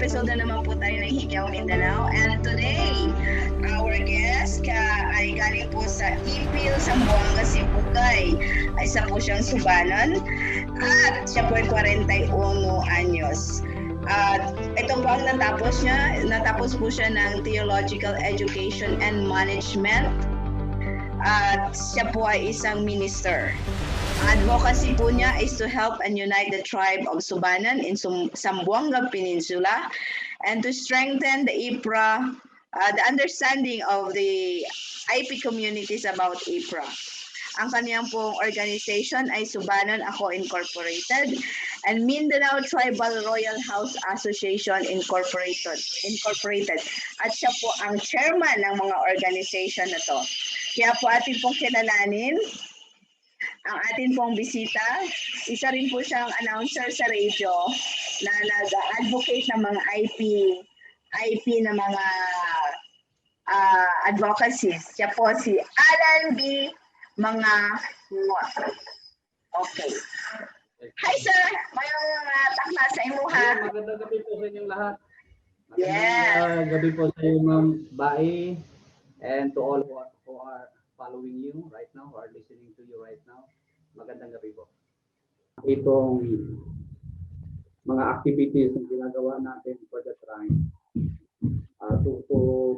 episode na naman po tayo ng Higyaw Mindanao. And today, our guest ay galing po sa Ipil, Zamboanga, Sibugay. Ay isa po siyang Subanon at siya po ay 41 anyos. At ito po ang natapos niya. Natapos po siya ng Theological Education and Management. At siya po ay isang minister. Advocacy po niya is to help and unite the tribe of Subanon in Zamboanga Peninsula and to strengthen the IPRA, the understanding of the IP communities about IPRA. Ang kaniyang pong organization ay Subanon Ako Incorporated and Mindanao Tribal Royal House Association Incorporated. At siya po ang chairman ng mga organization na to. Kaya po atin pong kilalanin ang atin pong bisita. Isa rin po siyang announcer sa radio na nag-advocate ng mga IP na mga advocacies. Siya po si Alan B. Mangahua. Okay. Hi sir! Mayroong takna sa imo ha. Magandang gabi po sa inyong lahat. Yes. Gabi po sa iyo, Ma'am Bai, and to all who are following you right now, who are listening to you right now. Magandang gabi po. Itong mga activities na ginagawa natin for the tribe to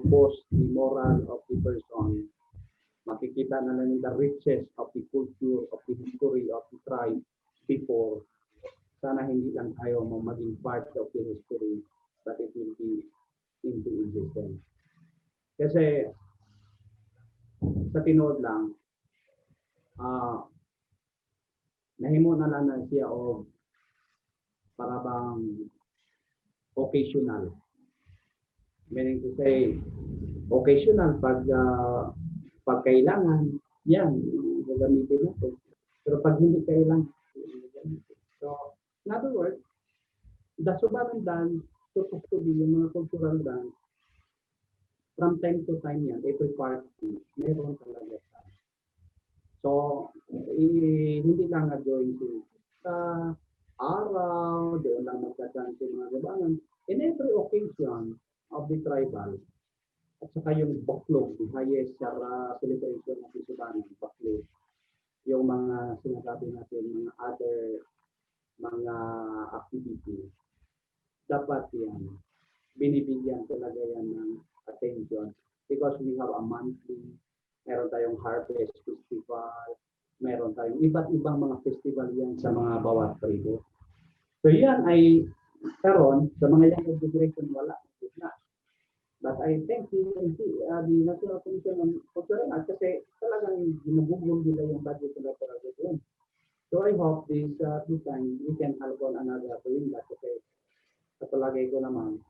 boost the moral of the person. Makikita na lang the riches of the culture, of the history of the tribe before. Sana hindi lang tayo maging part of the history, but it will be into existence. Kasi sa tinood lang, nahimo na lang na siya o para bang occasional. Meaning to say, occasional pag kailangan, yan, gagamitin natin. Pero pag hindi kailangan, so, in other words, the Subanon dance, supposed to be yung mga cultural dance, from time to time yan, every party, meron talaga siya. So, hindi lang na-join sa araw, doon lang magdadaan sa mga gabangan. In every occasion of the tribal, at saka yung baklog, the highest celebration of the Subanon, baklog. Yung mga sinasabi natin, mga other mga activities, dapat yan, binibigyan talaga yan ng attention because we have a monthly, meron tayong harvest festival, meron tayong iba't ibang mga festival yan sa mga bawat tribo. So yan ay karon sa mga young generation wala na. But I think the National Commission on Cultural Arts kasi talagang ginugugol nila yung budget nila para doon. So I hope this time we can help one another doing that kasi sa palagay ko naman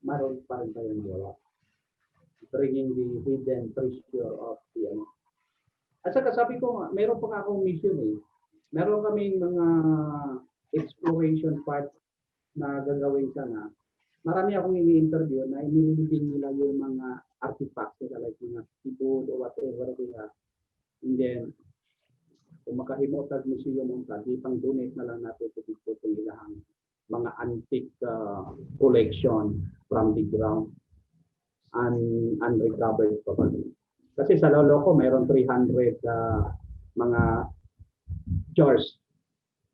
maroon pa rin tayo nawala. Bringing the hidden treasure of the At saka sabi ko, meron pa akong mission eh. Meron kaming mga exploration part na gagawin sana. Marami akong ini-interview na inililibing nila yung mga artifacts nila like mga keyboard or whatever nila. And then, kung makahimo sa museum mo di pang donate na lang natin sa dito kung ilahang mga antique collection from the ground and unrecovered property. Kasi sa lolo ko mayroon 300 mga jars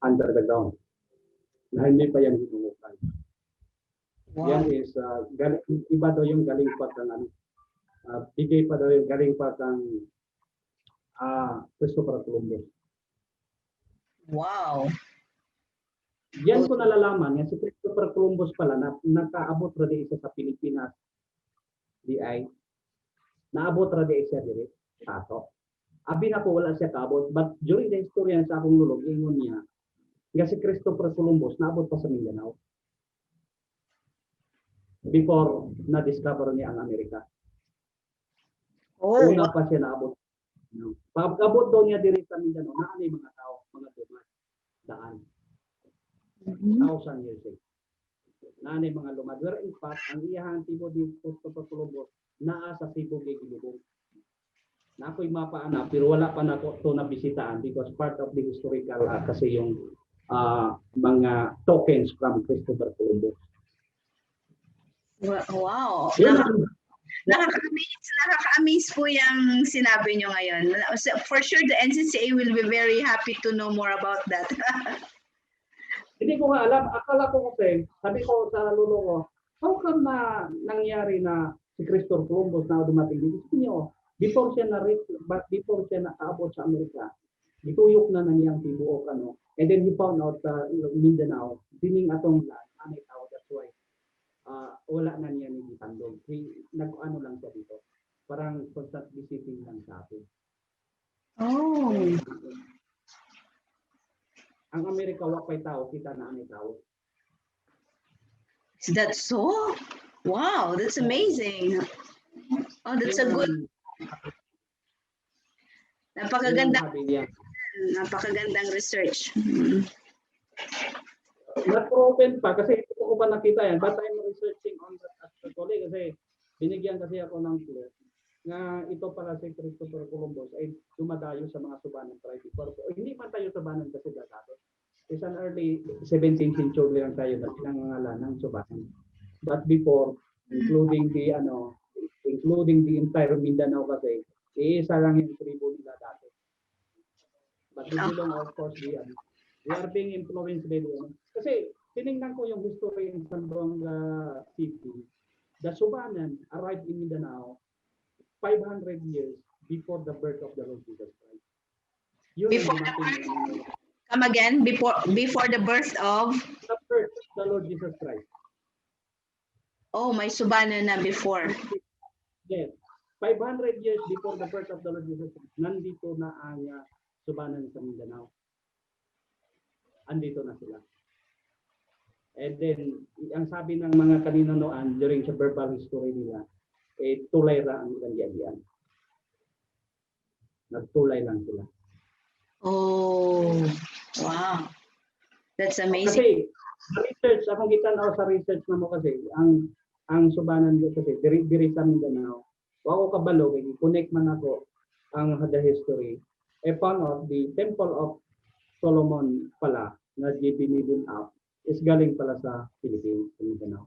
under the ground na hindi pa yan hinuhukan. Wow. Yan is iba daw yung galing pa kang bigay pa daw yung galing pa kang Christopher Columbus. Wow. Yan ko nalalaman, yan si Christopher Columbus pala na nakaabot ra di isa sa Pilipinas. DI. Naabot ra di siya dire sa ato. Abi na ko wala siya kaabot, but during the history sa akong lulog ingon niya, nga si Christopher Columbus naabot pa sa Mindanao. Before na-discover niya ang Amerika. Una pa siya naabot. Pag-abot daw niya diri sa Mindanao, naanay mga tao, mga dumas, daan. 1,000 years ago. Naanay mga lumad. Where in fact, ang iyahang tipo di Christopher Columbus, naa sa Cebu Gilubong. Na ako'y mapaana, pero wala pa na ito nabisitaan because part of the historical kasi yung mga tokens from Christopher Columbus. Wow. Yun ang, Nakaka-amaze po yung sinabi nyo ngayon. For sure, the NCCA will be very happy to know more about that. hindi ko nga alam. Akala ko kasi, sabi ko sa lolo ko, how come na nangyari na si Christopher Columbus na dumating dito? Sabi niyo, before siya before siya nakaabot sa Amerika, ituyok na niyang tibuok ano. And then he found out Mindanao, dining atong anay tao, that's why wala na niya ni Tandog. Nag-ano lang siya dito. Parang constant visiting lang sa atin. Oh. Ang Amerika wakay tao, kita na anay tao. Is that so? Wow, that's amazing. Oh, that's a good, napakaganda, napakagandang research. Not proven pa kasi ito ko pa nakita yan, but I'm researching on that actually kasi binigyan kasi ako ng clue na ito para si Christopher Columbus ay dumadayo sa mga subanan tribe. Hindi man tayo subanan kasi dati. It's an early 17th century lang tayo na pinangangalan ng subanan. But before, including the entire Mindanao kasi, iisa lang yung tribo nila dati. But we belong, of course, we are being influenced by them. Kasi tinignan ko yung history ng Zamboanga City. The Subanan arrived in Mindanao 500 years before the birth of the Lord Jesus Christ. Come again, before the birth of the Lord Jesus Christ. Oh, may Subanan na before. Yes. 500 years before the birth of the Lord Jesus Christ, nandito na ang Subanan sa Mindanao. Andito na sila. And then, ang sabi ng mga kaninonoan during sa verbal history nila, tulay ra ang ilang. Nagtulay lang sila. Oh, wow. That's amazing. Kasi, research, akong kitanaw sa research na mo kasi, ang Subanan kasi, diri sa Mindanao, wako kabalo, connect man ako ang the history. I found out the Temple of Solomon pala, na binibin up, is galing pala sa Philippines, sa Mindanao.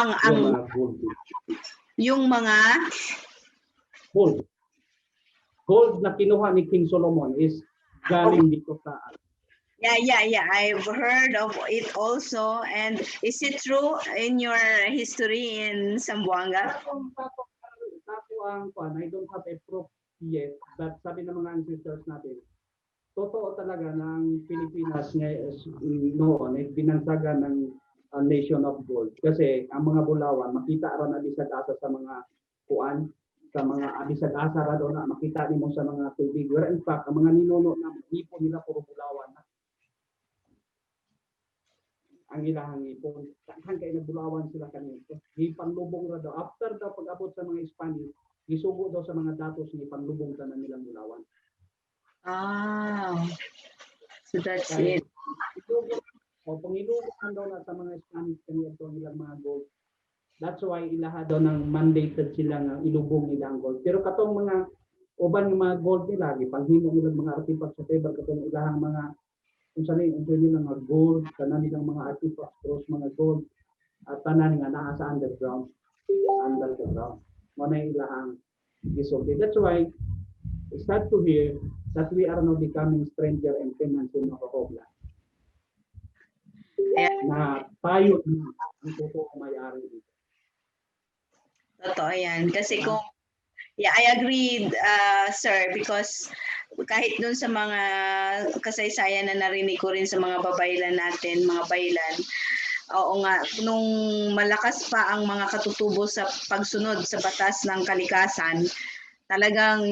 Yung mga gold. Yung mga gold. Gold na kinuha ni King Solomon is galing dito sa Yeah. I've heard of it also. And is it true in your history in Zamboanga? I don't have a proof yet, but sabi ng mga ancestors natin, totoo talaga na ang Pilipinas noon ay binansagan ng nation of gold. Kasi ang mga Bulawan, makita rin abisag-asa sa mga kuan, sa mga abisag-asa ra doon na makita nimo sa mga tubig. Where in fact, ang mga ninuno na hipo nila puro Bulawan na. Ang ilahang ipon. Saan kayo nagbulawan sila kanito? Ipanlubong ra daw. After daw pag-abot sa mga Spanish, isugo daw sa mga datos ni panlubong tanan nilang Bulawan. Ah, so that's it. O pangilubong daw na sa mga Spanish kanito nilang mga gold. That's why ilaha daw ng mandated sila nga ilubong nila ang gold. Pero katong mga uban ng mga gold nila, ipanghimo nilang mga artifacts sa table katong ilahang mga kung saan nilang mga gold, tanan nilang mga artifacts, cross mga gold, at tanan nga naa sa underground. Muna ilahang gisulti. That's why it's sad to hear that we are now becoming stranger and tenants in Makakobla. Na tayo na ang totoo may-ari dito. Totoo yan. Kasi kung, yeah, I agree, sir, because kahit dun sa mga kasaysayan na narinig ko rin sa mga babaylan natin, mga baylan, oo nga, nung malakas pa ang mga katutubo sa pagsunod sa batas ng kalikasan, talagang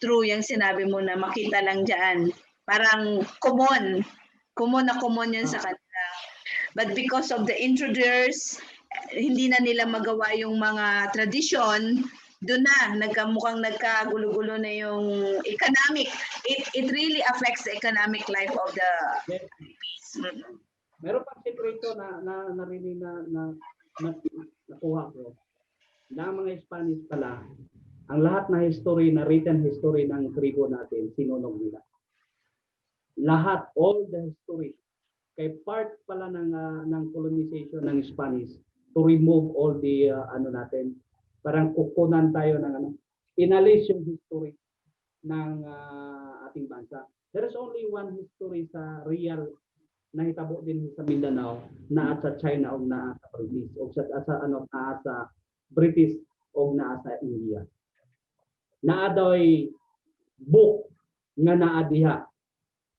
true yung sinabi mo na makita lang dyan. Parang common yan sa kanila. But because of the intruders, hindi na nila magawa yung mga tradisyon, doon na mukhang nagkagulo-gulo na yung economic. It really affects the economic life of the Philippines. Meron pang sekreto na narinig na nakuha ko. Na mga Spanish pala, ang lahat na history, na written history ng tribo natin, sinunog nila. Lahat, all the history. Kay part pala ng colonization ng Spanish to remove all the ano natin, parang kukunan tayo ng ano, inalis yung history ng ating bansa. There is only one history sa real na hitabo din sa Mindanao na sa China o na sa British o sa ano na sa British o na sa India. Naa daw book nga naa diha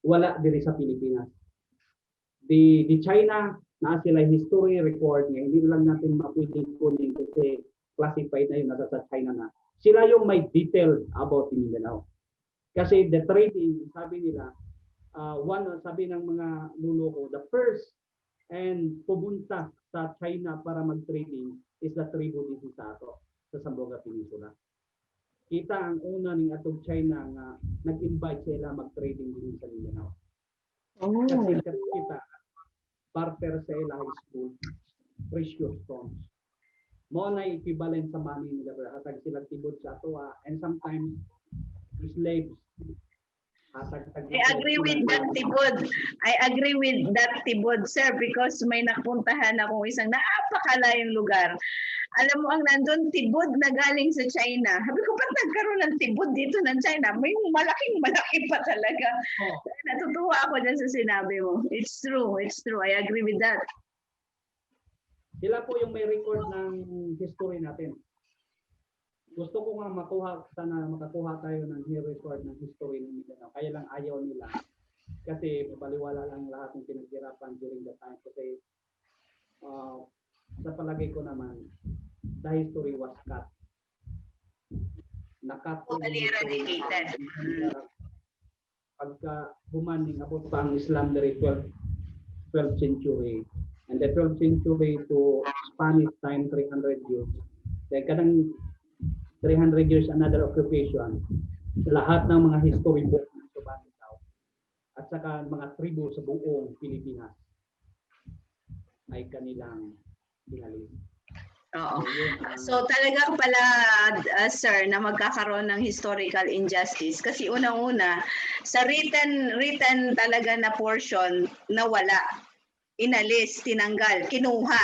wala diri sa Pilipinas. The China naa sila history record nga hindi lang natin mapwedeng kunin kasi classified na yun nasa sa China na. Sila yung may detail about Mindanao. Kasi the trading, sabi nila, sabi ng mga luloko, the first and pumunta sa China para mag-trading is the tribu dito sa ato, sa Zamboanga Peninsula. Kita ang una ng atong China nga nag-invite sila mag-trading din sa Mindanao. Oh. Kasi kita, barter sa ila high school, precious stones. Mo na equivalent sa money nila, hatag sila tibod sa ato, and sometimes slaves. I agree with that, Tibod. I agree with that, Tibod, sir, because may napuntahan akong isang napakalayong lugar. Alam mo, ang nandun, Tibod na galing sa China. Sabi ko, ba't nagkaroon ng Tibod dito ng China? May malaking-malaki pa talaga. Oh. Natutuwa ako dyan sa sinabi mo. It's true. It's true. I agree with that. Sila po yung may record ng history natin. Gusto ko nga makakuha tayo ng record ng history ng Mindanao. Kaya lang ayaw nila. Kasi mabaliwala lang lahat ng pinaghirapan during the time. Kasi sa palagay ko naman, the history was cut. Nakat. Totally eradicated. Pagka humanding about pa ang Islam dari 12th century. And the 12th century to Spanish time 300 years. Kaya kadang 300 years another occupation. Lahat ng mga history book ng Subanitaw at saka mga tribo sa buong Pilipinas ay kanilang binalis. Oo. So talaga pala, sir, na magkakaroon ng historical injustice kasi unang-una sa written talaga na portion nawala, inalis, tinanggal, kinuha,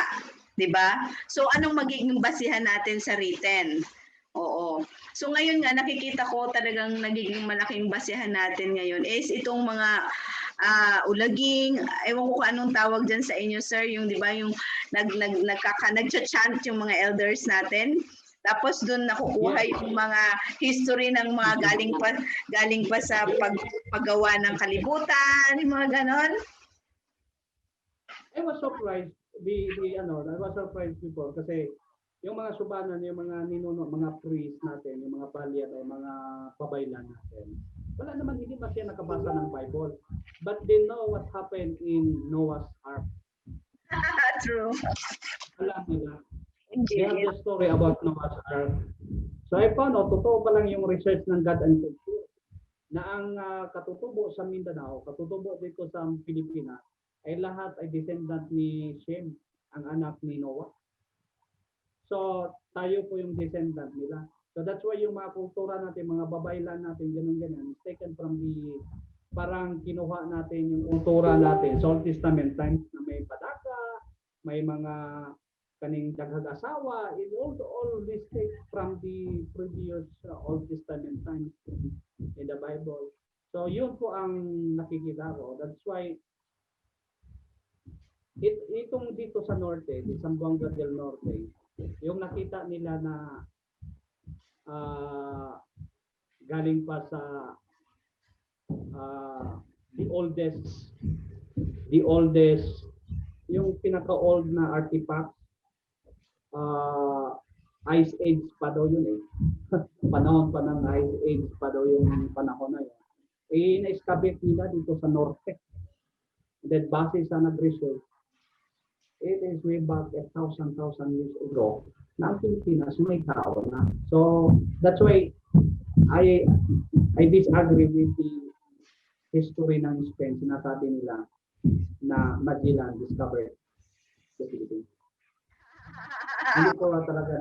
'di ba? So anong magiging basihan natin sa written? Oo. So ngayon nga nakikita ko talagang nagiging malaking basehan natin ngayon is itong mga ulaging, ewan ko kung anong tawag diyan sa inyo, sir, yung 'di ba yung nagcha-chant yung mga elders natin. Tapos doon nakukuha yung mga history ng mga galing pa sa paggawa ng kalibutan, yung mga ganon. I was surprised I was surprised before kasi yung mga subanan, yung mga ninuno, mga priest natin, yung mga palya, yung mga pabaylan natin, wala naman, hindi pa siya nakabasa ng Bible. But they know what happened in Noah's Ark. True. Alam nila. They have the story about Noah's Ark. So I found out, totoo pa lang yung research ng God and Culture na ang katutubo sa Mindanao, katutubo dito sa Pilipinas, ay lahat ay descendant ni Shem, ang anak ni Noah. So, tayo po yung descendant nila. So, that's why yung mga kultura natin, mga babaylan natin, ganun-ganun, is taken from the, parang kinuha natin yung kultura natin sa Old Testament times na may padaka, may mga kaning daghag-asawa, all this take from the previous Old Testament times in the Bible. So, yun po ang nakikita ko. That's why, itong dito sa Norte, sa Zamboanga del Norte, yung nakita nila na galing pa sa the oldest yung pinaka-old na artifact, Ice Age pa daw yun panahon pa ng Ice Age pa daw yung panahon na yun. Na-establish nila dito sa Norte. That base sa nag-research, it is way back 1,000 years ago na ang Pilipinas may tao na. So that's why I disagree with the history ng Spain. Sinasabi nila na Magellan discovered the Philippines. Hindi po talaga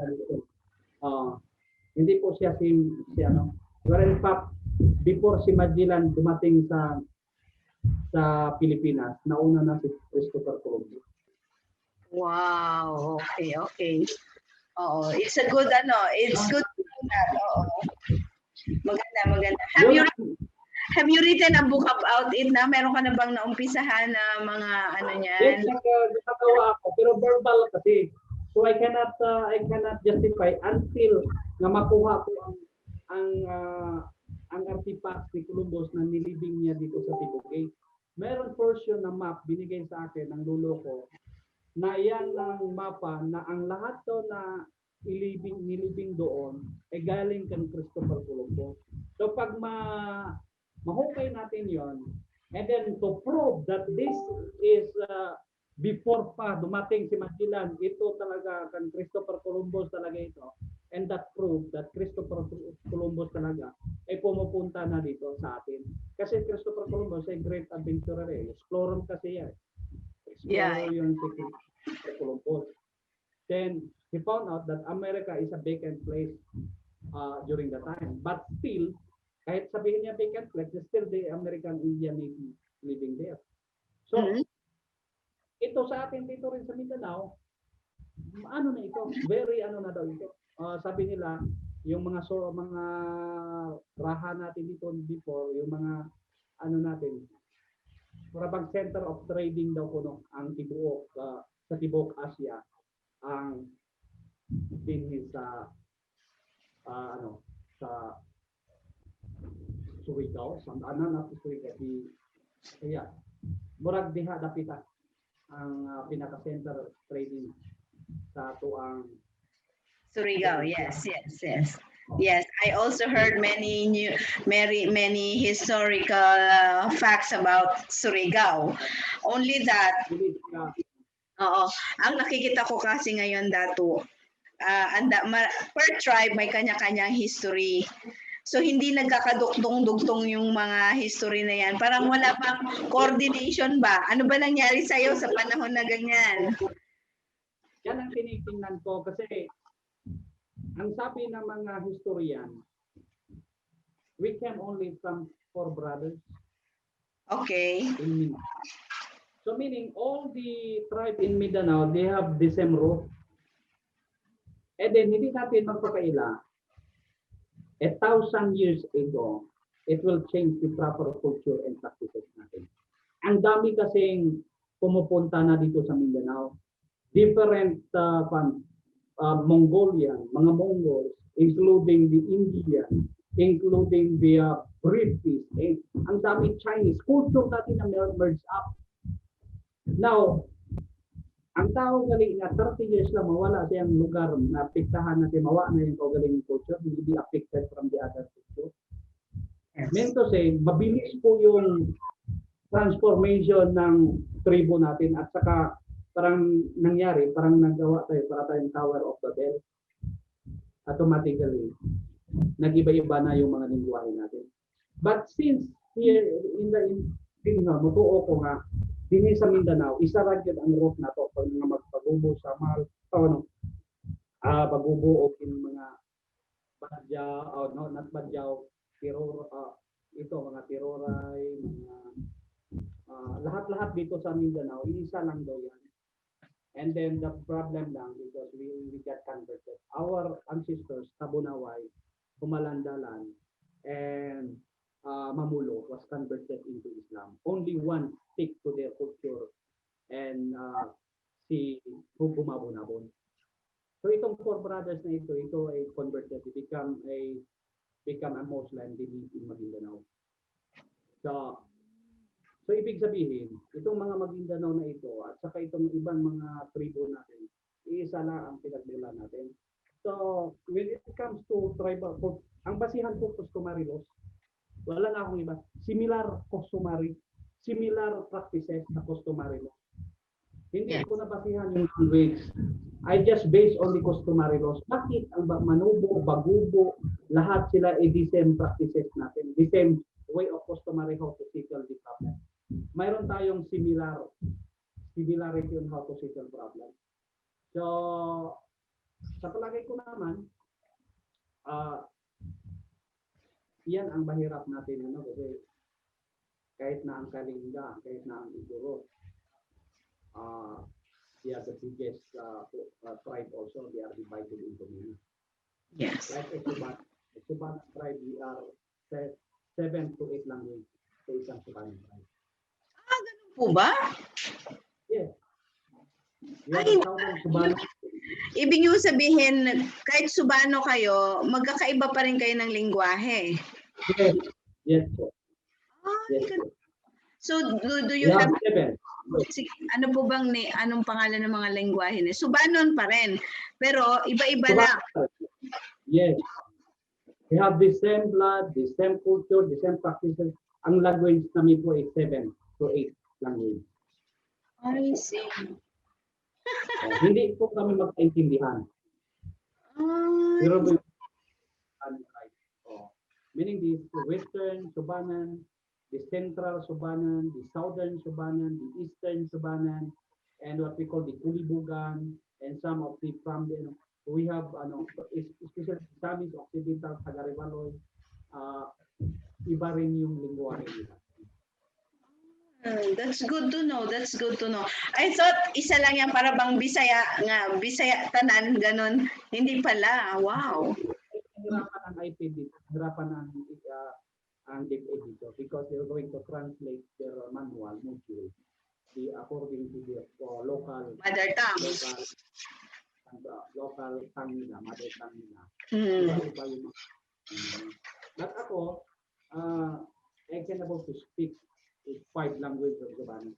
hindi po siya si ano. Pero in fact, before si Magellan dumating sa sa Pilipinas, nauna na si Christopher Columbus. Wow, okay, okay. Oo, it's a good ano, it's good to know that. Oo. Maganda, maganda. Have you written a book about it na? Meron ka na bang naumpisahan na mga ano niyan? Yes, nakagawa ako, pero verbal kasi. So I cannot justify until na makuha ko ang artifacts ni Columbus na nilibing niya dito sa Tibugay. Meron portion na map binigay sa akin ng lolo ko na yan ang mapa na ang lahat to na nilibing doon ay galing kang Christopher Columbus. So pag mahukay natin yon, and then to prove that this is before pa dumating si Magellan, ito talaga kang Christopher Columbus talaga ito. And that prove that Christopher Columbus talaga ay pumupunta na dito sa atin. Kasi Christopher Columbus ay great adventurer eh. Explorer kasi yan. Explorer yun si Christopher Columbus. Then he found out that America is a vacant place during the time. But still, kahit sabihin niya vacant place, still the American Indian Navy living there. So, ito sa atin dito rin sa Mindanao, ano na ito? Very ano na daw ito. Sabi nila, yung mga raha natin dito before, yung mga ano natin, parang center of trading daw kuno ang tibuok sa Tibuok Asia ang dinhi sa sa Surigao, sa na Surigao di kaya murag diha dapita ang pinaka-center trading sa tuang Surigao, yes. Yes, I also heard many historical facts about Surigao. Only that, ang nakikita ko kasi ngayon dato, per tribe may kanya-kanyang history. So hindi nagkakadugtong-dugtong yung mga history na yan. Parang wala pang coordination ba? Ano ba nangyari sa'yo sa panahon na ganyan? Yan ang tinitingnan ko kasi ang sabi ng mga historian, we came only from 4 brothers. Okay. In Mindanao. So meaning all the tribe in Mindanao, they have the same root. And then hindi natin magpakaila. 1,000 years ago, it will change the proper culture and practices natin. Ang dami kasing pumupunta na dito sa Mindanao. Different Mongolian, mga Mongols, including the Indian, including the British, ang dami Chinese, culture natin na merge up. Now, ang tao galing na 30 years lang mawala siyang lugar na apektahan natin, mawa na yung kagaling culture, hindi be affected from the other culture. Meant to say, mabilis po yung transformation ng tribo natin at saka parang nangyari, parang nagawa tayo para tayong Tower of Babel. Automatically, nag-iba-iba na yung mga lingwahe natin. But since here in mutuo ko nga, din sa Mindanao, isa ragid ang root na to pag mga magpagubo sa pagubo o kin mga badyaw, not badyaw, terror, ito mga teroray, mga lahat-lahat dito sa Mindanao, isa lang daw yan. And then the problem lang because we got converted. Our ancestors, Tabunaway, Kumalandalan, and Mamulo was converted into Islam. Only one stick to their culture and si Hugumabunabon. So itong 4 brothers na ito ay converted, become a Muslim din in Maguindanao. So ibig sabihin, itong mga Maguindanao na ito at saka itong ibang mga tribo natin, iisa lang ang pinagmula natin. So when it comes to tribal, ang basihan ko customary laws, wala na akong iba. Similar practices na customary laws. Hindi ko nabasihan yung language. I just based on the customary laws. Bakit ang Manubo, Bagubo, lahat sila ay the same practices natin, the same way of customary how to settle the problem. Mayroon tayong similarity on how to settle problem. So, sa palagay ko naman, yan ang mahirap natin, kasi kahit na ang Kalinga, kahit na ang Igorot, they are the biggest tribe also. They are divided into many. Yes. Like Suban tribe, we are 7 to 8 language sa isang Suban tribe. Po ba? Yes. We Ay, have southern Suban. Ibig niyo sabihin, kahit Subano kayo, magkakaiba pa rin kayo ng lingwahe. Yes. Yes po. Ah, Yes po. so, do We you have have, 7. ano po bang, anong pangalan ng mga lingwahe niyo? Subanon pa rin, pero iba-iba Suban. lang. Yes. We have the same blood, the same culture, the same practices. Ang language namin po ay 7 to 8 language. I see. Hindi po kami magkaintindihan. Pero may meaning the Western Subanan, the Central Subanan, the Southern Subanan, the Eastern Subanan, and what we call the Kulibugan, and some of the from the, we have especially Samis, Occidental, Tagaribaloy, iba rin yung lingwahe nila. That's good to know. That's good to know. I thought isa lang yan para bang Bisaya nga, Bisaya tanan ganon. Hindi pala. Wow. Hirapan ang IP dito, hirapan ang DepEd dito because they're going to translate their manual module according to the local Mother tongue. local tongue nila, mother tongue nila. Iba yung but ako, I can able to speak 5 languages of Japan.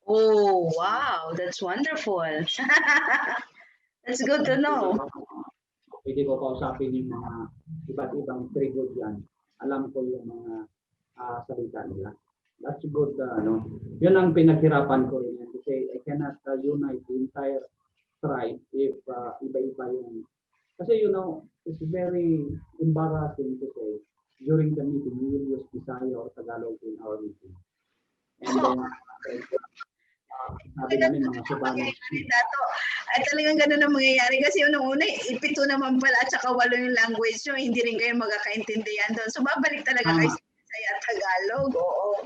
Oh, wow. That's wonderful. That's good to know. Pwede ko kausapin yung mga iba't ibang tribo dyan. Alam ko yung mga salita nila. That's good. Yun ang pinaghirapan ko rin. Kasi I cannot unite the entire tribe if iba-iba yung... Kasi it's very embarrassing to say during the meeting, we will use Bisaya or Tagalog in our meeting. And then, sabi namin mga Subano. At talagang ganun ang mangyayari kasi yung una, 7 naman pala at saka 8 yung language nyo, hindi rin kayo magkakaintindihan doon. So babalik talaga kayo sa Bisaya at Tagalog. Oo.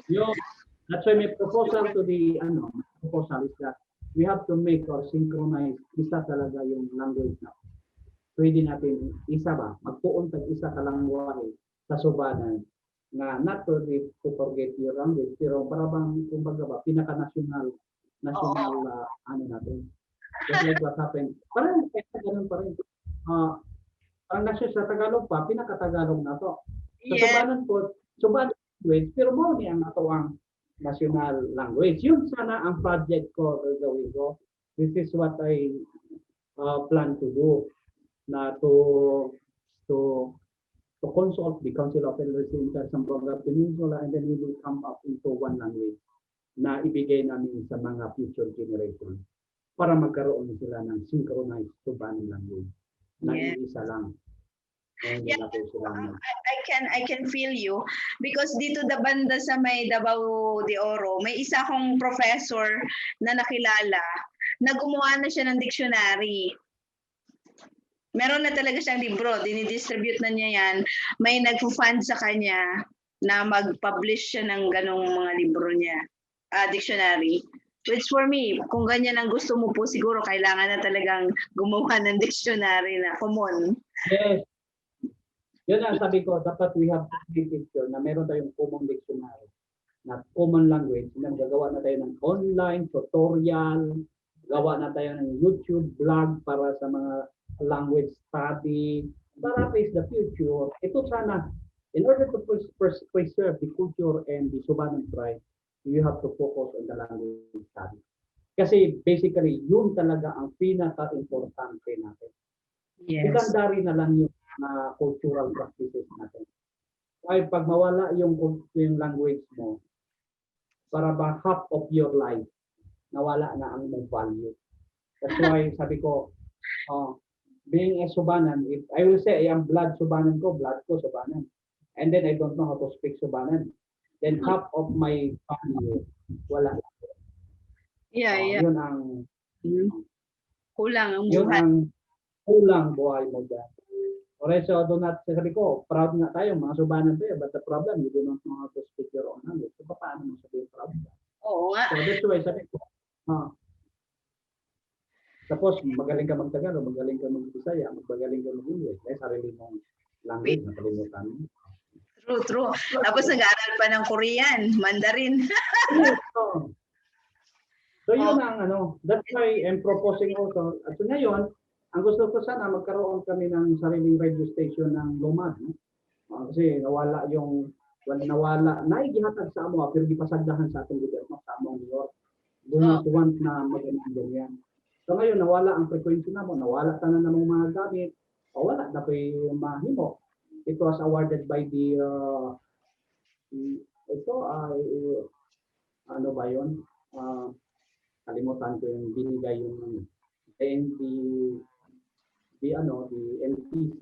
That's why may proposal to the, proposal is that we have to make or synchronize isa talaga yung language na pwede natin isa ba, magpuon tag isa ka langwahe sa Subanan nga not to forget your language pero para bang kumbaga ba pinaka-national natin. Just like what happened. Parang ganun pa rin. Parang nasa sa Tagalog pa, pinaka-Tagalog na to. Sa Subanan po, Subanan language, pero mo ni ang ato ang national language. Yun sana ang project ko gagawin ko. This is what I plan to do na to consult the Council of Elders in Zamboanga Peninsula and then we will come up into one language na ibigay namin sa mga future generation para magkaroon sila ng synchronized Subanan language na isa lang. Yeah, I can feel you because dito da banda sa may Davao de Oro, may isa akong professor na nakilala na gumawa na siya ng dictionary. Meron na talaga siyang libro, dinidistribute na niya yan. May nagpo-fund sa kanya na mag-publish siya ng ganong mga libro niya, dictionary. Which for me, kung ganyan ang gusto mo po, siguro kailangan na talagang gumawa ng dictionary na common. Yes. Yun ang sabi ko, dapat we have to make sure na meron tayong common dictionary na common language. Gagawa na tayo ng online tutorial, gawa na tayo ng YouTube vlog para sa mga language study, para face the future. Ito sana, in order to preserve the culture and the Subanan tribe, you have to focus on the language study. Kasi basically, yun talaga ang pinaka-importante natin. Yes. Ikandari na lang yung cultural practices natin. Ay pag mawala yung language mo, para ba half of your life, nawala na ang mong value. That's why sabi ko, being a Subanan, if I will say I am blood Subanan ko, blood ko Subanan. And then I don't know how to speak Subanan. Then half of my value, wala. Yeah. Yun ang kulang ang yun buhay. ang kulang buhay mo dyan. Alright, so do not, sabi ko, proud nga tayo, mga subanan tayo, but the problem, you do not know how to speak your own language. So, paano mo sabihin proud ka? Oo nga. So, that's why sabi ko, tapos magaling ka mag-Tagalog, magaling ka mag-Bisaya, magaling ka mag-English, eh, sarili mong language, nakalimutan mo. True. Tapos nag-aaral pa ng Korean, Mandarin. So yun ang ano, that's why I'm proposing also. At so ngayon, ang gusto ko sana magkaroon kami ng sariling radio station ng Lumad. No? Kasi nawala, naigihatag sa amo, pero di pasagdahan sa atong gobyerno, sa among New York. Do not want na magaling ganyan. So ngayon, nawala ang frequency na mo, nawala tanan na mga gamit, o wala na ko'y mahimo. It was awarded by the, ano ba yun? Kalimutan ko yung binigay yung the NPC,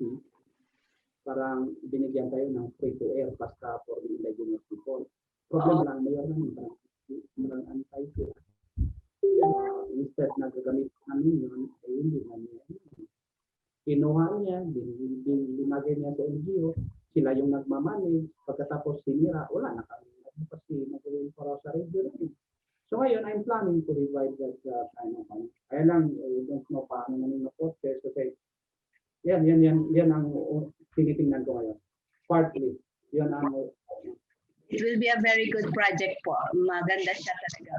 parang binigyan tayo ng free to air basta for the indigenous people. Problem lang, mayor naman, parang anti-air. Instead na gagamit namin yun, ay hindi namin kinuha niya, binagay niya sa NGO, sila yung nagmamanage, pagkatapos sinira, wala na kami. Kasi nagawin para sa radio namin. So ngayon, I'm planning to revive that kind of thing. Kaya lang, don't know paano namin na-process. Kasi yan ang tinitingnan ko ngayon. Partly, yan ang It will be a very good project po. Maganda siya talaga.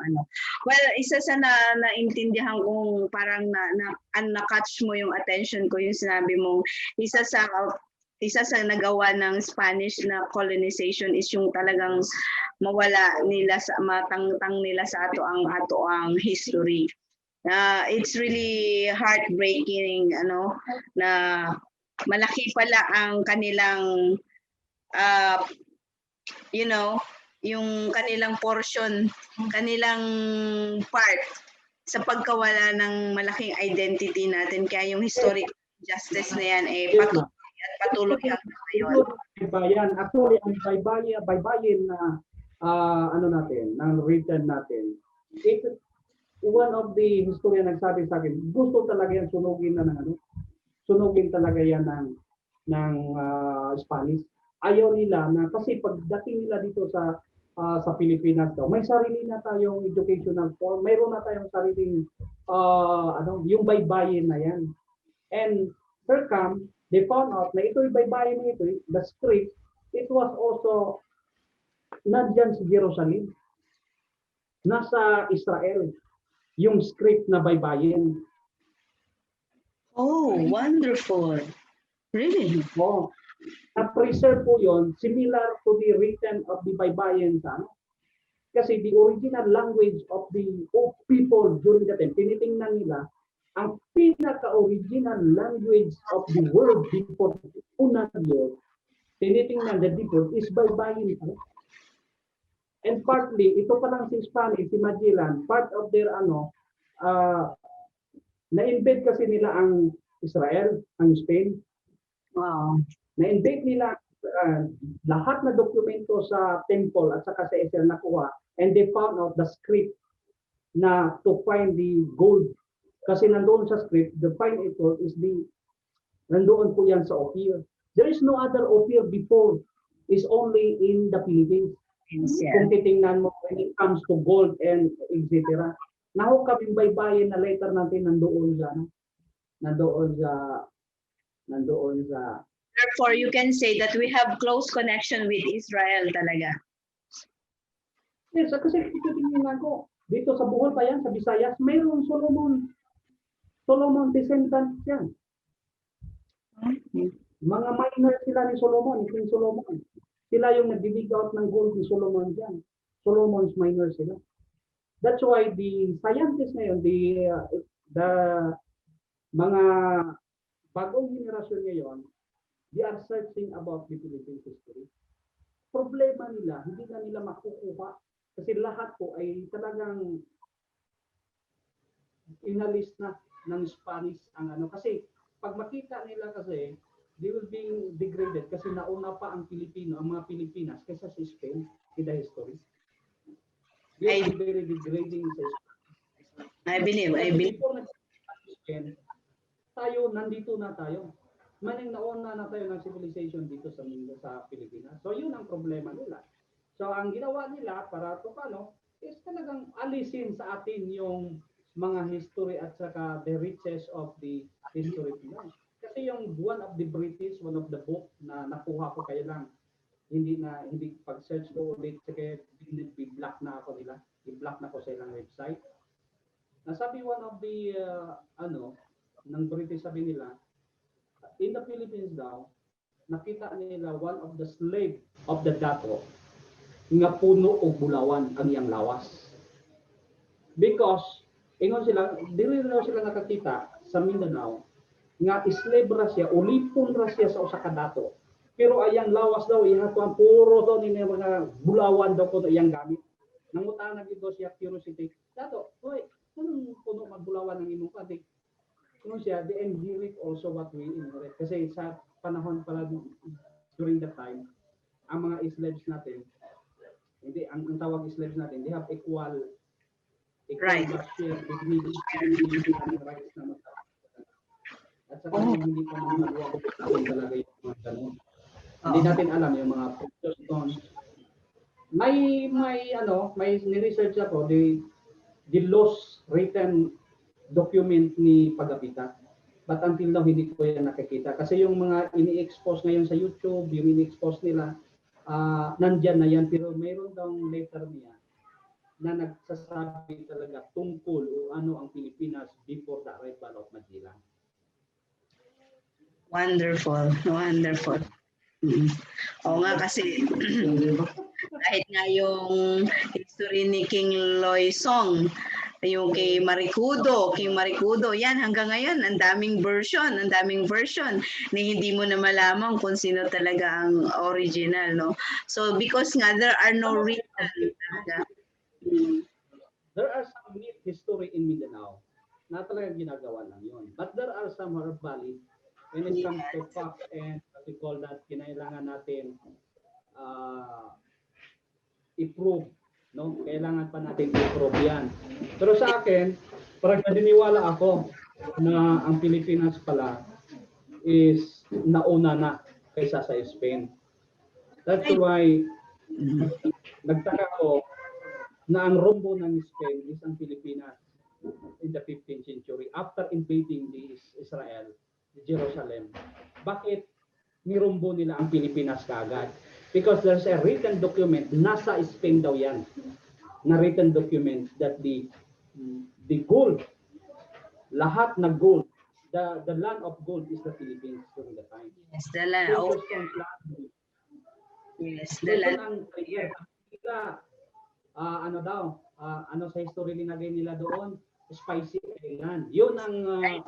Well, isa sa naintindihan kong parang na-catch mo yung attention ko, yung sinabi mo, isa sa nagawa ng Spanish na colonization is yung talagang mawala nila matangtang nila sa ato ang history. It's really heartbreaking na malaki pala ang kanilang yung kanilang portion, kanilang part sa pagkawala ng malaking identity natin. Kaya yung historic justice na yan patuloy hanggang ngayon. Baybayin. Actually, ang baybayin na ng written natin. One of the historian nagsabi sa akin, gusto talaga yan sunugin talaga yan ng Spanish. Ayaw nila na kasi pagdating nila dito sa Pilipinas daw, may sarili na tayong educational form, mayroon na tayong sariling yung baybayin na yan. And they found out na ito'y baybayin na ito, the script, it was also nandyan sa Jerusalem, nasa Israel, yung script na baybayin. Oh, wonderful. Really? Oh. Na-preserve po yun, similar to the written of the baybayin sa kasi the original language of the people during that time, tinitingnan nila, ang pinaka-original language of the world before unang year, tinitingnan the people is baybayin. And partly, ito pa lang si Spanish, si Magellan, part of their na-invade kasi nila ang Israel, ang Spain. Wow. Na-invade nila lahat na dokumento sa temple at saka sa Israel nakuha, and they found out the script na to find the gold. Kasi nandoon sa script, the find it all is nandoon po yan sa Ophir. There is no other Ophir before, is only in the Philippines. Yeah. Kung titingnan mo when it comes to gold and etc. Naho kaming baybayin na later natin nandoon sa Therefore, you can say that we have close connection with Israel talaga. Yes, kasi titingnan ko, dito sa Bohol pa yan, sa Visayas, mayroong Solomon descendants yan. Mga minor sila ni Solomon, King Solomon. Sila yung nag-dig out ng gold ni Solomon dyan. Solomon's minor sila. That's why the scientists ngayon, the mga bagong henerasyon ngayon, they are searching about the Philippine history. Problema nila, hindi na nila makukuha kasi lahat po ay talagang inalis na ng Spanish ang kasi pag makita nila kasi they will be degraded kasi nauna pa ang mga Pilipinas kaysa sa Spain in the history. They are very degrading sa Spain. I believe. Tayo, nandito na tayo. maning nauna na tayo ng civilization dito sa mundo sa Pilipinas. So yun ang problema nila. So ang ginawa nila para to paano is talagang alisin sa atin yung mga history at saka the riches of the history Pinoy. Kasi yung one of the British, one of the book na nakuha ko kaya lang hindi pag-search ko ulit kasi i-block na ako nila. I-block na ko sa ilang website. Nasabi one of the ng British sabi nila in the Philippines daw nakita nila one of the slave of the dato nga puno og bulawan ang iyang lawas. Because ingon sila dili na sila nakakita sa Mindanao nga slave ra siya ulipon ra siya sa usa ka dato. Pero ayang lawas daw ihatuan puro daw ni mga bulawan daw ko iyang gamit. Nangutana gid daw siya curiosity. Dato, hoy, anong puno magbulawan ang imong kantik? Ano siya, they inherit also what we inherit. Kasi sa panahon pala during that time, ang mga slaves natin, hindi, ang tawag slaves natin, they have equal Right. share between the rights na at saka hindi pa magawa ko talaga yung mga ganun. Hindi natin alam yung mga pictures doon. May ni-research ako, the lost written document ni Pagapita. But until now, hindi ko yan nakikita. Kasi yung mga ini-expose ngayon sa YouTube, yung ini-expose nila, nandyan na yan. Pero mayroon daw letter niya na nagsasabi talaga tungkol o ano ang Pilipinas before the arrival of Magellan. Wonderful, wonderful. Oo nga kasi kahit nga yung history ni King Loisong, yung kay Marikudo, King Marikudo, yan hanggang ngayon ang daming version na hindi mo na malaman kung sino talaga ang original, no? So because nga there are no written talaga. There are some myth history in Mindanao na talagang ginagawa lang yun. But there are some valid when it comes to facts and what we call that, kinailangan natin i-prove. No? Kailangan pa natin i-prove yan. Pero sa akin, parang naniniwala ako na ang Pilipinas pala is nauna na kaysa sa Spain. That's why nagtaka ko na ang rumbo ng Spain is ang Pilipinas in the 15th century after invading the Israel, Jerusalem. Bakit nirumbo nila ang Pilipinas kaagad? Because there's a written document, nasa Spain daw yan, na written document that the gold, lahat na gold, the land of gold is the Philippines during the time. Yes, the land. Oh, yes, the land. Ano daw, ano sa history linagay nila doon, spicy island. Yun ang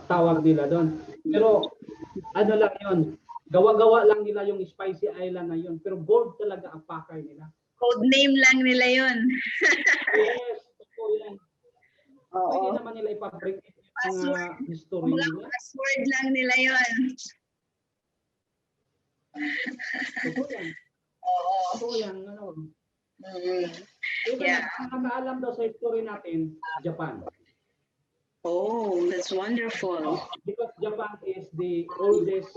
tawag nila doon. Pero ano lang yun, gawa-gawa lang nila yung spicy island na yun. Pero gold talaga ang pakay nila. Code name lang nila yun. Yes, totoo yan. Pwede naman nila ipabreak yung history nila. Password lang nila yun. Totoo yan. Oo. Totoo yan. Ano? Even Yeah. ang nakaalam daw sa history natin, Japan. Oh, that's wonderful. Because Japan is the oldest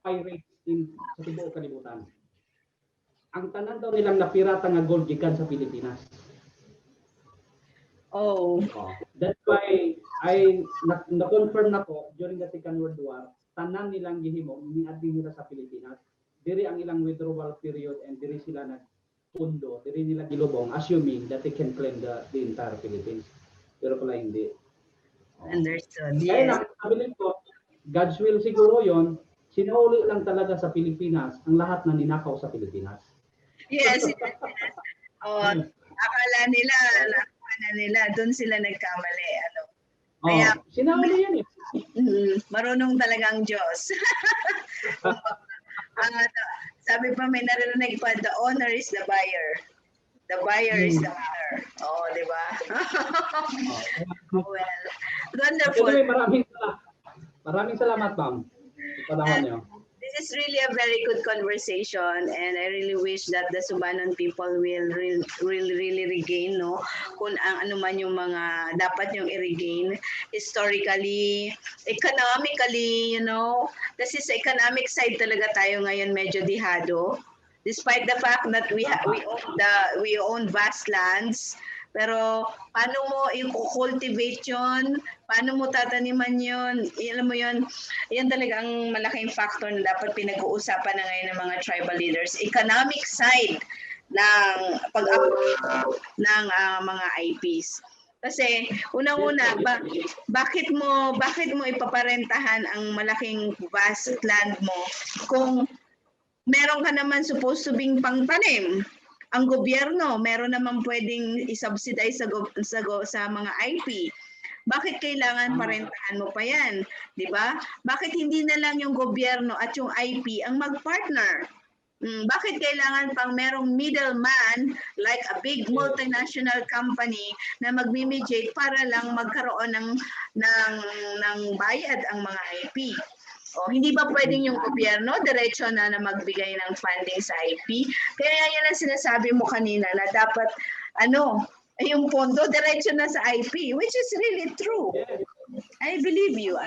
pirate sa tibuok kalibutan. Ang tanan daw nilang napirata nga gold gikan sa Pilipinas. Oh. That's why na-confirm na ko during the Second World War, tanan nilang gihimo niadto nila sa Pilipinas. Diri ang ilang withdrawal period and diri sila nagpundo, diri nila gilubong assuming that they can claim the entire Philippines. Pero pala hindi. Understood. Kaya Yes. lang, sabihin ko, God's will siguro yon, sinuli lang talaga sa Pilipinas ang lahat na ninakaw sa Pilipinas. Yes. Oh, akala nila, nakuha na nila, doon sila nagkamali. Ano? Kaya, Sinuli yan eh. marunong talagang Diyos. Sabi pa, may narinig pa, the owner is the buyer. The buyer is the owner. Oo, di ba? Well, wonderful. Anyway, maraming salamat, ma'am. Sa panahon niyo. This is really a very good conversation, and I really wish that the Subanon people will really regain, no, kung ang ano man yung mga dapat yung i-regain historically, economically, you know. Kasi sa economic side talaga tayo ngayon medyo dihado. Despite the fact that we own vast lands, pero paano mo i-cultivate yun? Paano mo tataniman yun? Alam mo yun, yan talaga ang malaking factor na dapat pinag-uusapan na ngayon ng mga tribal leaders. Economic side ng ng mga IPs. Kasi unang-una, bakit mo ipaparentahan ang malaking vast land mo kung meron ka naman supposed to being pangtanim? Ang gobyerno, meron naman pwedeng i-subsidize sa mga IP. Bakit kailangan parentahan mo pa yan? Di ba? Bakit hindi na lang yung gobyerno at yung IP ang mag-partner? Bakit kailangan pang merong middleman like a big multinational company na magmi-mediate para lang magkaroon ng bayad ang mga IP? O, hindi ba pwedeng yung gobyerno diretso na magbigay ng funding sa IP? Kaya yan ang sinasabi mo kanina na dapat yung pondo diretso na sa IP, which is really true. I believe you.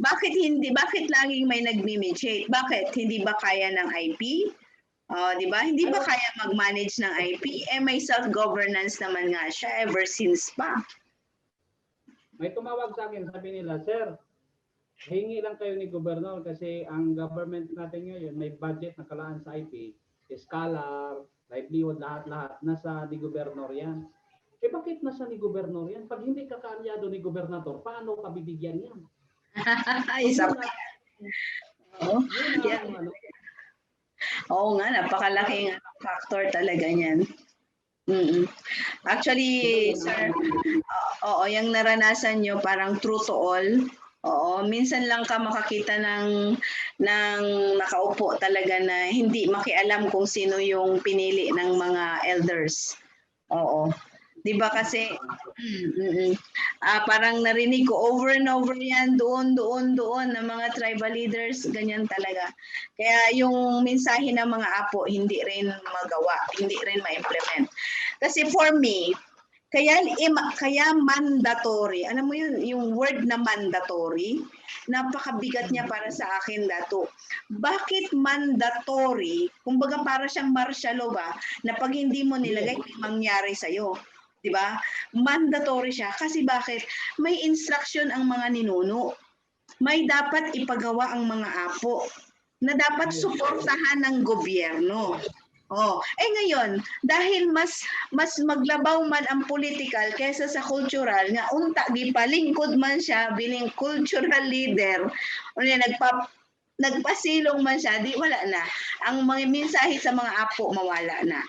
Bakit laging may nagmi-mediate? Bakit? Hindi ba kaya ng IP? Di ba? Hindi ba kaya mag-manage ng IP? May self-governance naman nga siya ever since pa. May tumawag sa akin, sabi nila, sir, hingi lang kayo ni Gobernador kasi ang government natin ngayon may budget na kalaan sa IP, scholar, livelihood, lahat-lahat, nasa ni Gobernador yan. Bakit nasa ni Gobernador yan? Pag hindi ka kaalyado ni Gobernador, paano ka bibigyan yan? Isa pa. Oo nga, napakalaking factor talaga niyan. Actually, sir, yung naranasan nyo parang true to all. Oo, minsan lang ka makakita ng nakaupo talaga na hindi makialam kung sino yung pinili ng mga elders. Oo. 'Di ba kasi parang narinig ko over and over yan doon ng mga tribal leaders, ganyan talaga. Kaya yung mensahe ng mga apo hindi rin magawa, hindi rin ma-implement. Kasi for me, kaya mandatory. Alam mo yun, yung word na mandatory, napakabigat niya para sa akin dato. Bakit mandatory? Kumbaga para siyang martial law ba, na pag hindi mo nilagay, mangyari sa'yo. Diba? Mandatory siya. Kasi bakit? May instruction ang mga ninuno. May dapat ipagawa ang mga apo na dapat suportahan ng gobyerno. Ngayon, dahil mas maglabaw man ang political kaysa sa cultural, nga unta gipalingkod man siya biling cultural leader, o nagpasilong man siya, di wala na. Ang mga mensahe sa mga apo mawala na.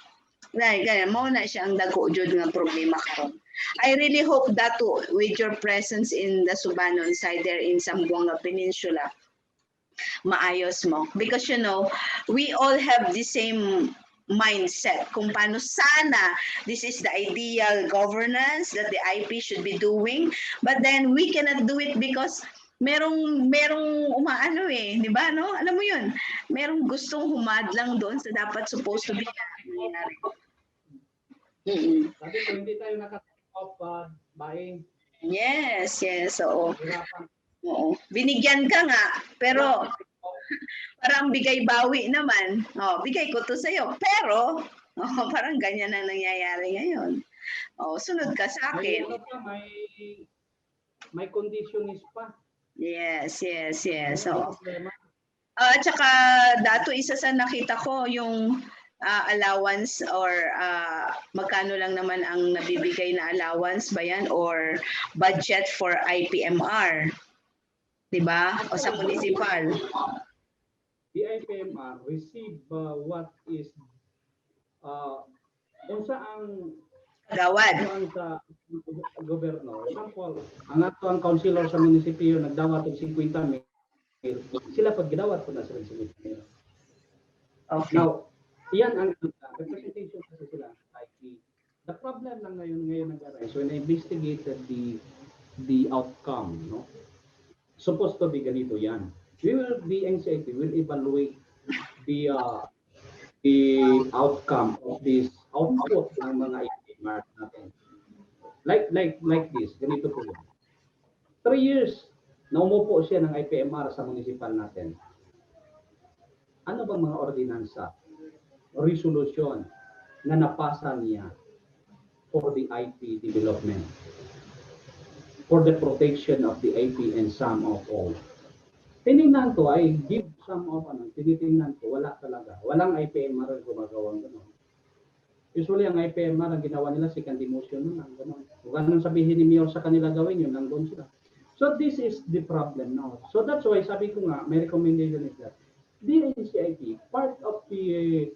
Dahil ganyan, mauna siya ang dako jud nga problema karon. I really hope that too, with your presence in the Subanon side there in Zamboanga Peninsula, maayos mo. Because we all have the same mindset kung paano sana this is the ideal governance that the IP should be doing, but then we cannot do it because merong umaano di ba, no? Alam mo yun, merong gustong humadlang doon sa dapat supposed to be nangyayari. Sabi ko, hindi tayo naka-take off buying. Yes, oo. Binigyan ka nga, pero parang bigay-bawi naman. Bigay ko to sa'yo. Pero, parang ganyan ang nangyayari ngayon. Sunod ka sa akin. May conditionist pa. Yes. At saka, dato isa sa nakita ko, yung allowance or magkano lang naman ang nabibigay na allowance ba yan or budget for IPMR. Diba? O sa municipal. The IPMR receive what is kung saan gawad sa gobyerno. Example, ang ato ang councilor sa munisipyo nagdawat og 50 mil. Sila pag gidawat po na sila 50 mil. Okay. Now, iyan ang representation kasi sila. The problem lang ngayon nag-arise when I investigated the outcome, no? Supposed to be ganito yan. the NCIP will evaluate the the outcome of this output ng mga IPMR natin. Like this, ganito po yun. 3 years na umupo siya ng IPMR sa municipal natin. Ano bang mga ordinansa, resolution na napasa niya for the IP development, for the protection of the IP and some of all? Tinignan ko, I give some of tinitingnan ko, wala talaga. Walang IPMR ang gumagawang gano'n. Usually, ang IPMR, ang ginawa nila, second demotion nun, ang gano'n. Kung anong sabihin ni Mayor sa kanila gawin yun, nandun sila. So, this is the problem now. So, that's why, sabi ko nga, my recommendation is that the NCIP, part of the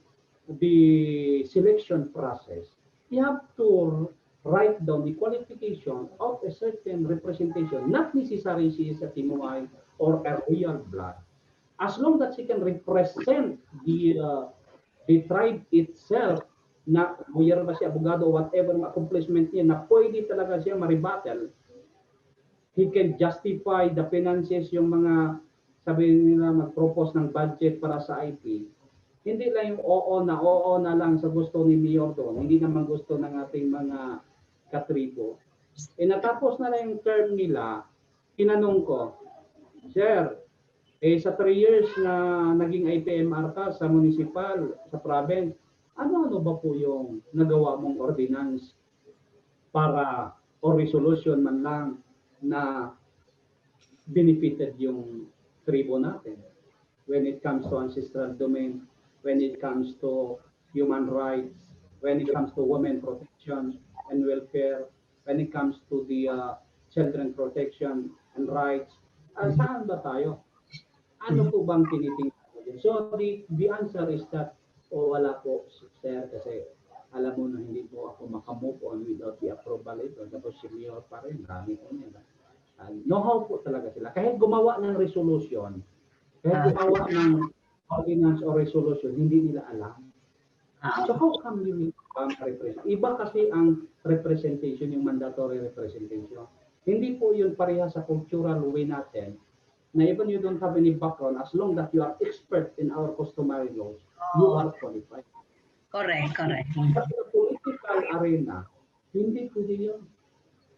selection process, you have to write down the qualification of a certain representation, not necessarily she is a Timuay or a royal blood, as long that she can represent the tribe itself, na lawyer ba siya, abogado, whatever accomplishment niya, na pwede talaga siya maribattle, he can justify the finances, yung mga sabihin nila mag-propose ng budget para sa IP. Hindi lang yung oo na lang sa gusto ni Mayor doon, hindi naman gusto ng ating mga katribo. Natapos na lang yung term nila, tinanong ko, Sir, sa 3 years na naging IPMR ka sa municipal, sa province, ano ba po yung nagawa mong ordinance para o resolution man lang na benefited yung tribo natin when it comes to ancestral domain, when it comes to human rights, when it comes to women protection and welfare, when it comes to the children protection and rights. Saan ba tayo? Ano po bang tinitingnan? So the answer is that, wala po, sir, kasi alam mo na hindi po ako makamove on without the approval ito. Tapos si Mayor pa rin, dami po nila. Know-how po talaga sila. Kahit gumawa ng resolution, kahit gumawa ng ordinance or resolution, hindi nila alam. So how come you represent? Iba kasi ang representation, yung mandatory representation. Hindi po yun pareha sa cultural way natin, na even you don't have any background, as long that you are expert in our customary laws, you are qualified. Correct. But in the political arena, hindi pwede yun.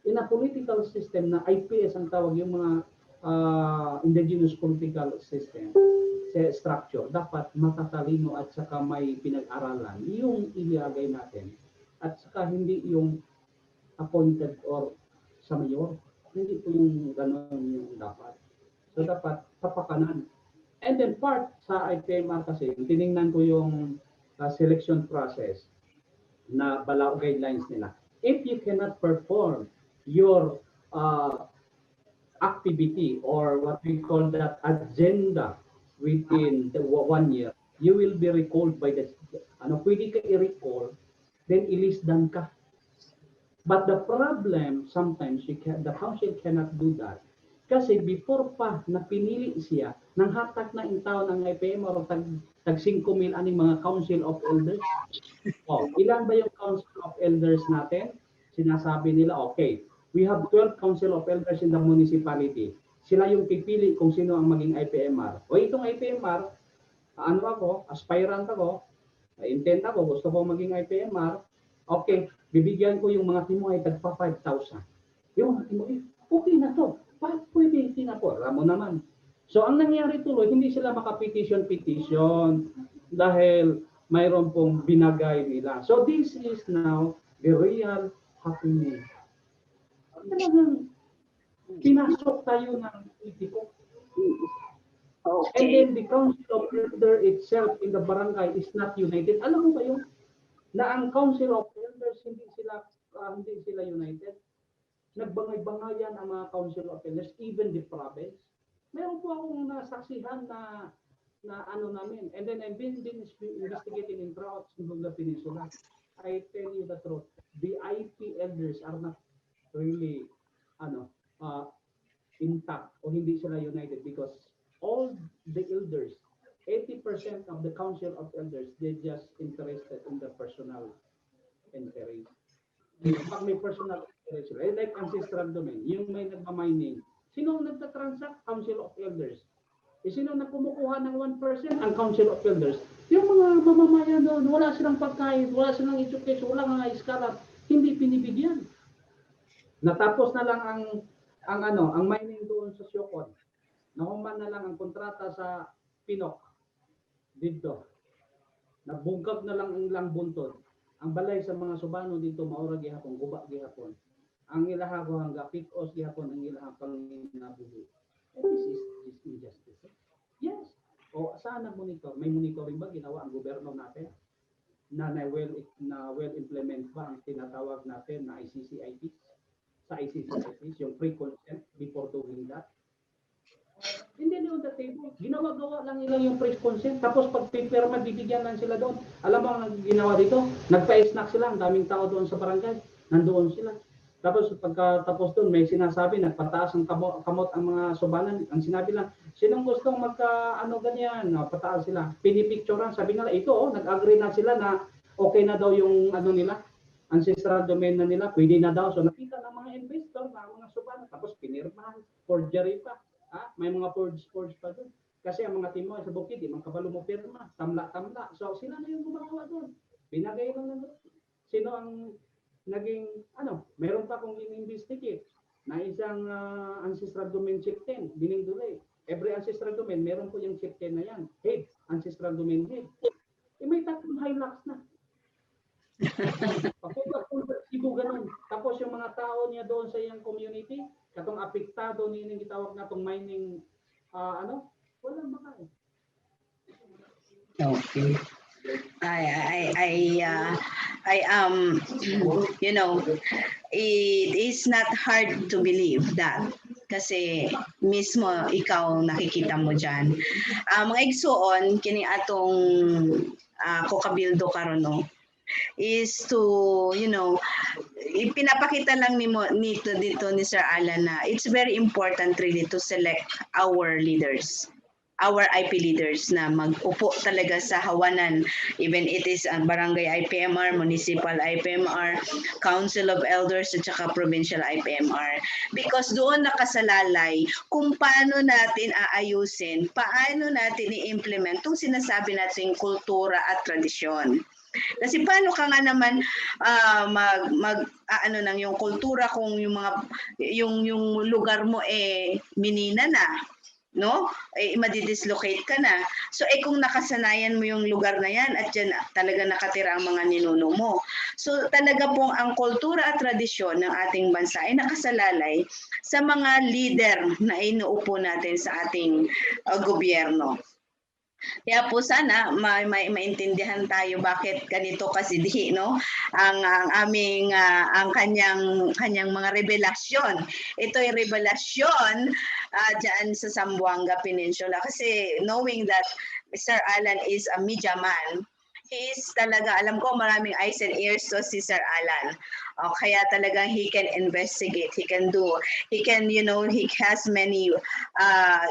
In a political system na IPS ang tawag, yung mga indigenous political system, structure, dapat matatalino at saka may pinag-aralan yung ilagay natin. At saka hindi yung appointed or sa mayor. Hindi po yung gano'n yung dapat. So dapat papakanan. And then part sa IPMR kasi, tiningnan ko yung selection process na balao guidelines nila. If you cannot perform your activity or what we call that agenda within the 1 year, you will be recalled by the, pwede ka i-recall, then i-list down ka. But the problem, sometimes the council cannot do that. Kasi before pa na pinili siya, nang hatak na in town ng IPMR o tag 5,000 aning mga council of elders. Ilan ba yung council of elders natin? Sinasabi nila, okay, we have 12 council of elders in the municipality. Sila yung pipili kung sino ang maging IPMR. O itong IPMR, aspirant ako, intent ako, gusto ko maging IPMR, okay, bibigyan ko yung mga Timuay tagpa 5,000. Yung mga Timuay, okay na to. Pwede na po, alam mo naman. So ang nangyari tuloy, hindi sila makapetition dahil mayroon pong binagay nila. So this is now the real happening. Talagang pinasok tayo ng politiko. Okay. And then the council of elder itself in the barangay is not united. Alam mo ba yun? Na ang council of elders hindi sila united. Nagbangay-bangayan ang mga council of elders, even the province. Meron po akong nasaksihan na namin. And then I've been investigating in droughts in the peninsula. I tell you the truth. The IP elders are not really intact o hindi sila united because all the elders, 80% of the council of elders, they just interested in the personal interest. Pag may personal interest, like ancestral domain, yung may nagmamining, sino nagtatransact? Council of elders. Sino na kumukuha ng 1%? Ang Council of Elders. Yung mga mamamayan doon, wala silang pagkain, wala silang education, wala nga iskalat, hindi pinibigyan. Natapos na lang ang mining doon sa Siocon. Nahuman na lang ang kontrata sa Pinok dito. Nabungkag na lang ang ilang buntod. Ang balay sa mga Subano dito maura gihapon, guba gihapon. Ang ilahago hangga pikos gihapon ang ilahang panginabuhi. This is injustice. Yes. O saan nag-monitor? May monitoring ba ginawa ang gobyerno natin? Na well implement ba ang tinatawag natin na ICCIP? Sa ICCIP, yung pre-consent before doing that? Hindi on the table. Ginawa-gawa lang nila yung pre-consent. Tapos pag pipirma, bibigyan lang sila doon. Alam mo ang ginawa dito? Nagpa-snack sila. Ang daming tao doon sa barangay. Nandoon sila. Tapos pagkatapos doon, may sinasabi, nagpataas ng kamot ang mga Subanan. Ang sinabi lang, sinong gustong ganyan, pataas sila. Pinipicturean, sabi nila, ito, nag-agree na sila na okay na daw yung nila, ancestral domain na nila, pwede na daw. So nakita ng mga investor, mga Subanan, tapos pinirmahan, forgery pa. May mga forge pa doon. Kasi ang mga timo sa bukid, di man kabalo mo pirma, tamla-tamla. So sila na yung gumagawa doon. Binagay lang na doon. Sino ang naging, meron pa kong in-investigate na isang ancestral domain chieftain, Biningdulay. Every ancestral domain, meron po yung chieftain na yan. Head, ancestral domain head. May tatlong Hilux na. Papunta Cebu ganun. Tapos yung mga tao niya doon sa iyang community, katong apektado ni yung gitawag natong mining, walang makain. Okay. I it is not hard to believe that kasi mismo ikaw nakikita mo dyan. Mga igsuon, kini atong kokabildo karon no, is to, ipinapakita lang nito dito ni Sir Alan na it's very important really to select our leaders. Our IP leaders na mag-upo talaga sa hawanan, even it is ang barangay IPMR, municipal IPMR, council of elders at saka provincial IPMR, because doon nakasalalay kung paano natin aayusin, paano natin i-implement itong sinasabi natin kultura at tradisyon. Kasi paano ka nga naman yung kultura kung yung lugar mo minina na, no? Madidislocate ka na. So kung nakasanayan mo yung lugar na yan at dyan talaga nakatira ang mga ninuno mo. So talaga pong ang kultura at tradisyon ng ating bansa ay nakasalalay sa mga leader na inuupo natin sa ating gobyerno. Kaya po sana maintindihan tayo bakit ganito kasi no, ang aming ang kanyang mga revelasyon. Ito ay revelasyon diyan sa Zamboanga Peninsula kasi knowing that Sir Alan is a media man, he is talaga, alam ko maraming eyes and ears to si Sir Alan. Kaya talagang he can investigate, he has many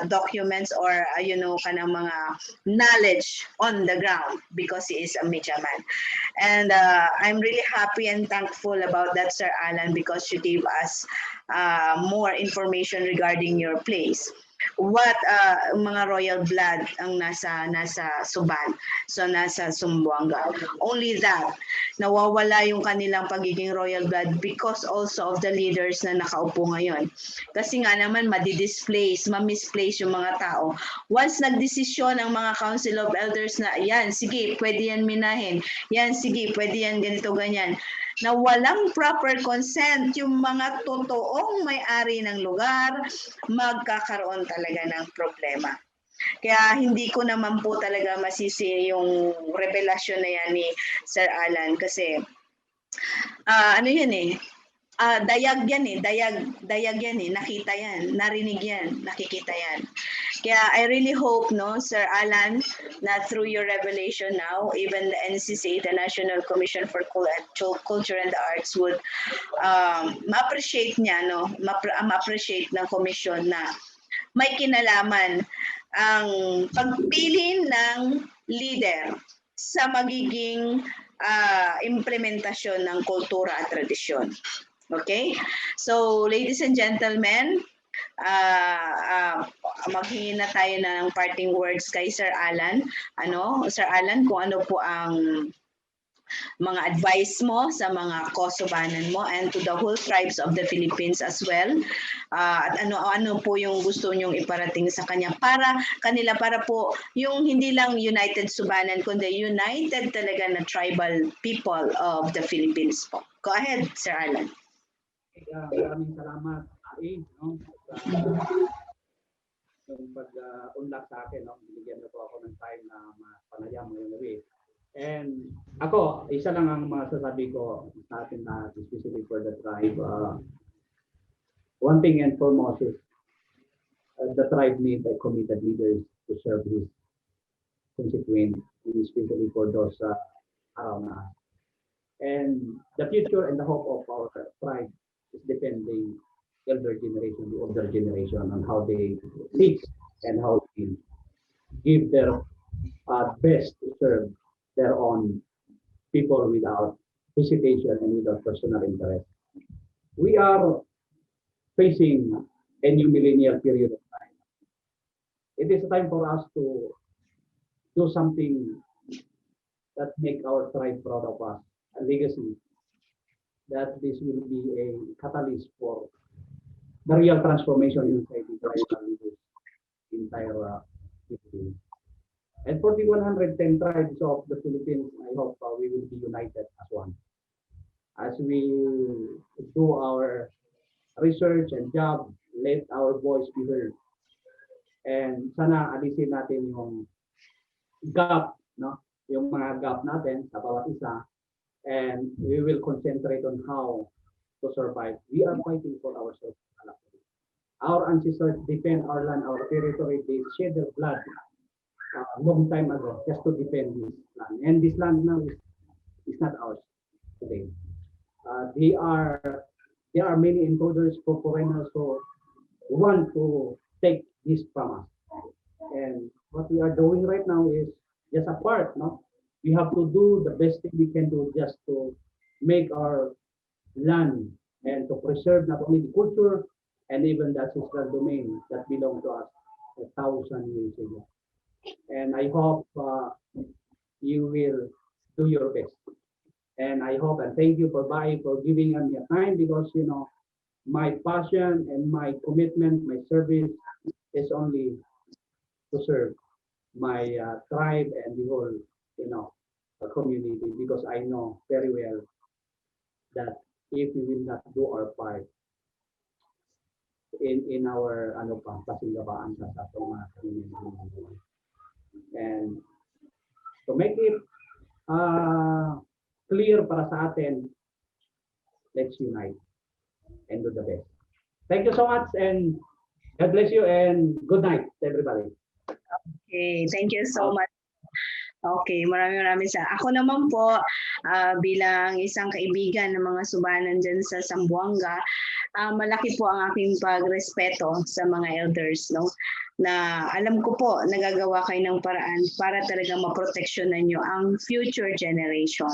documents or kanang mga knowledge on the ground because he is a media man. And I'm really happy and thankful about that, Sir Alan, because you gave us more information regarding your place. What mga royal blood ang nasa Suban, so nasa Zamboanga. Only that, nawawala yung kanilang pagiging royal blood because also of the leaders na nakaupo ngayon. Kasi nga naman madi-displace, ma-misplace yung mga tao. Once nagdesisyon ang mga council of elders na yan, sige, pwede yan minahin, yan, sige, pwede yan ganito, ganyan, na walang proper consent yung mga totoong may-ari ng lugar, magkakaroon talaga ng problema. Kaya hindi ko naman po talaga masisi yung revelasyon na yan ni Sir Alan kasi dayag yan dayag yan nakita yan, narinig yan, nakikita yan. Kaya I really hope, no, Sir Alan, na through your revelation now, even the NCCA, the National Commission for Culture and the Arts, would ma-appreciate niya, no, ma-appreciate ng komisyon na may kinalaman ang pagpili ng leader sa magiging implementasyon ng kultura at tradisyon. Okay? So, ladies and gentlemen, maghingi na tayo ng parting words kay Sir Alan. Sir Alan, kung ano po ang mga advice mo sa mga Kosobanan mo and to the whole tribes of the Philippines as well. At ano po yung gusto nyong iparating sa kanila para po yung hindi lang United Subanan kundi united talaga na tribal people of the Philippines po. Go ahead, Sir Alan. Maraming salamat, Ai, no? Yung pag-unlock sa akin, no? Binigyan na po ako ng time na panayam ngayong gabi. And ako, isa lang ang masasabi ko sa atin na specifically for the tribe. One thing and foremost is the tribe needs a committed leaders to serve his constituents, especially for those around us. And the future and the hope of our tribe is depending elder generation, the older generation, on how they think and how they give their best to serve their own people without hesitation and without personal interest. We are facing a new millennial period of time. It is time for us to do something that make our tribe proud of us, a legacy, that this will be a catalyst for the real transformation inside the tribal entire Philippines. And for the 110 tribes of the Philippines, I hope we will be united as one. As we do our research and job, let our voice be heard. And sana alisin natin yung gap, no? Yung mga gap natin sa bawat isa. And we will concentrate on how to survive. We are fighting for ourselves. Our ancestors defend our land, our territory. They shed their blood a long time ago just to defend this land. And this land now is not ours today. There are many intruders, foreigners who want to take this from us. And what we are doing right now is just a part, no? We have to do the best thing we can do just to make our land and to preserve not only the culture and even the ancestral domain that belong to us 1,000 years ago. And I hope you will do your best. And I hope and thank you for giving me a time, because my passion and my commitment, my service is only to serve my tribe and the whole community, because I know very well that if we will not do our part in our pasinggabaan sa atong mga community. And to make it clear para sa atin, let's unite and do the best. Thank you so much, and God bless you, and good night to everybody. Okay, thank you so much. Okay, maraming Ako naman po, bilang isang kaibigan ng mga Subanan dyan sa Zamboanga, malaki po ang aking pagrespeto sa mga elders, no? Na alam ko po, nagagawa kayo ng paraan para talagang maproteksyonan nyo ang future generation.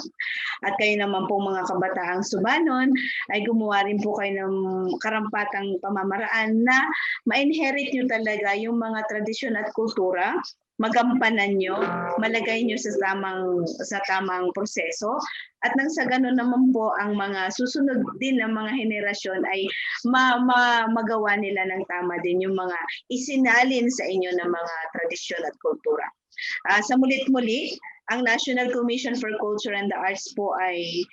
At kayo naman po mga kabataang Subanon, ay gumawa rin po kayo ng karampatang pamamaraan na ma-inherit nyo talaga yung mga tradisyon at kultura, magampanan nyo, malagay nyo sa tamang proseso, at nang sa ganun naman po ang mga susunod din ng mga henerasyon ay magawa nila ng tama din yung mga isinalin sa inyo ng mga tradisyon at kultura. Sa mulit-muli, ang National Commission for Culture and the Arts po ay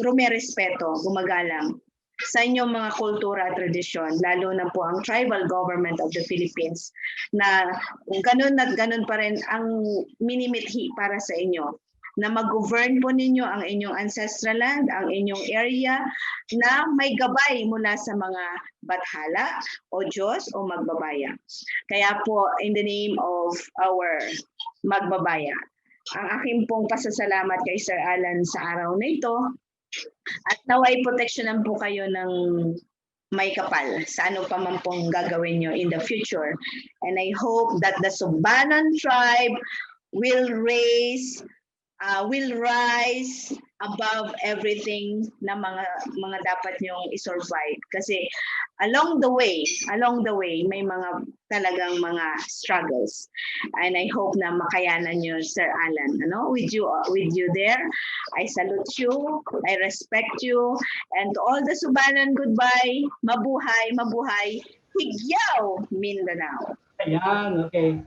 rumerespeto, gumagalang sa inyong mga kultura at tradisyon, lalo na po ang tribal government of the Philippines, na ganun at ganun pa rin ang minimithi para sa inyo, na mag-govern po ninyo ang inyong ancestral land, ang inyong area, na may gabay mula sa mga bathala o Diyos o magbabaya. Kaya po, in the name of our magbabaya, ang aking pong pasasalamat kay Sir Alan sa araw na ito, at naway proteksyonan po kayo ng may kapal sa ano pa man pong gagawin nyo in the future. And I hope that the Subanan tribe will rise above everything na mga dapat nyong i-survive kasi along the way may mga talagang mga struggles, and I hope na makayanan nyo, Sir Alan, with you there. I salute you, I respect you, and to all the Subanon, goodbye, mabuhay, Higyaw, Mindanao. Ayan, okay.